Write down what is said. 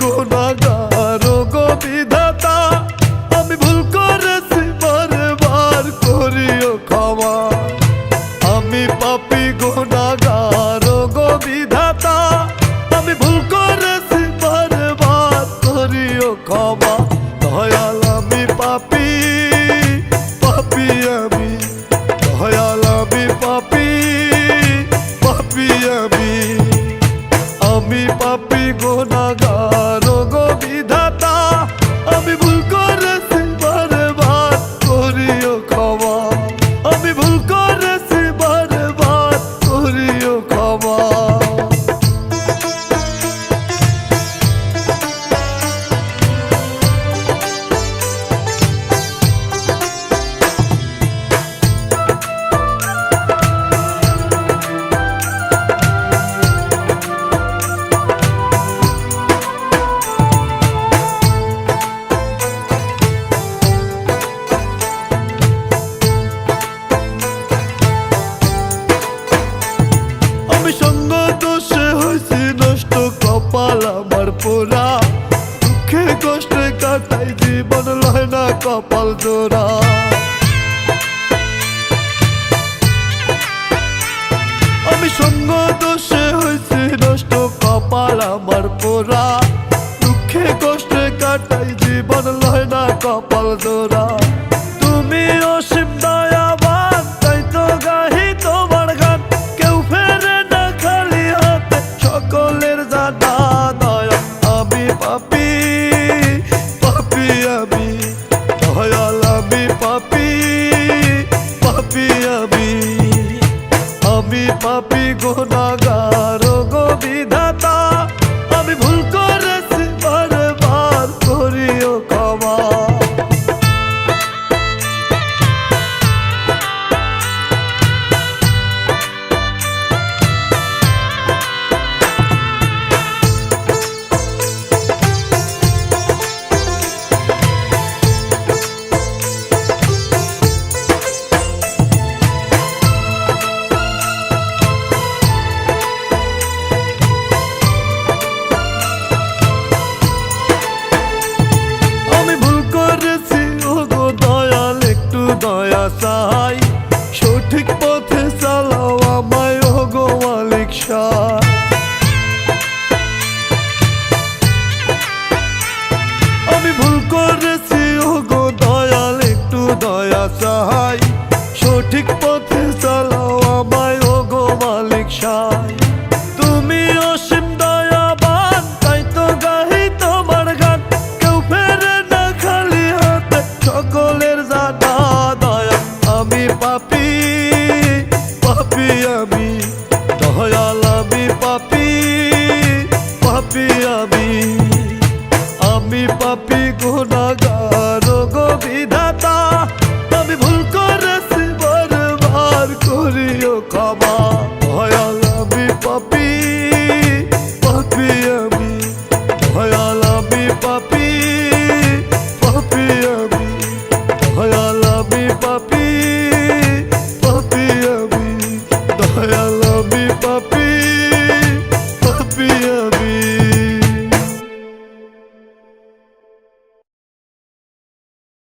গুনাহগার গো বিধাতা, আমি ভুল করেছি বারবার করিও ক্ষমা। আমি পাপী গুনাহগার গো বিধাতা, আমি ভুল করেছি বারবার করিও ক্ষমা। দয়াল আমি পাপী, পাপী আমি, দয়াল আমি পাপী, পাপী আমি। আমি পাপী গুনাহগার গো বিধাতা, আমি ভুল করেছি বারবার করিও ক্ষমা। আমি ভুল করেছি বারবার করিও ক্ষমা। আমি সঙ্গ দোষে হয়েছি নষ্ট, কপাল আমার পোড়া, দুঃখে কষ্টে কাটাই জীবন লয় না কপাল জোড়া। আমি সঙ্গ দোষে হয়েছি নষ্ট, কপাল আমার পোড়া, দুঃখে কষ্টে কাটাই জীবন লয় না কপাল জোড়া। তুমি অসীম দয়াবান, তাই তো গাহি তোমার গান, কেউ ফেরে না খালি হাতে, সকলের জানা দয়া। আমি পাপী, পাপী আমি, দয়াল আমি পাপী, পাপী আমি। আমি পাপী গুনাহগার গো বিধাতা, আমি ভুল করেছি বারবার করিও ক্ষমা। দয়া চাই, সঠিক পথে চালাও আমায় ও গো মালিক শাহ। আমি ভুল করেছি ও গো দয়াল, একটু দয়া চাই, সঠিক পথে চালাও আমায় ও গো মালিক শাহ। তুমি অসীম দয়াবান, তাই তো গাহি তোমার গান, কেউ ফেরে না খালি হাতে, সকলের জানা দয়া। আমি পাপী, পাপী আমি, দয়াল আমি পাপী, পাপী আমি। আমি পাপী গুনাহগার গো বিধাতা, আমি ভুল করেছি বারবার করিও ক্ষমা। দয়াল আমি পাপী, পাপী আমি, দয়াল আমি পাপী।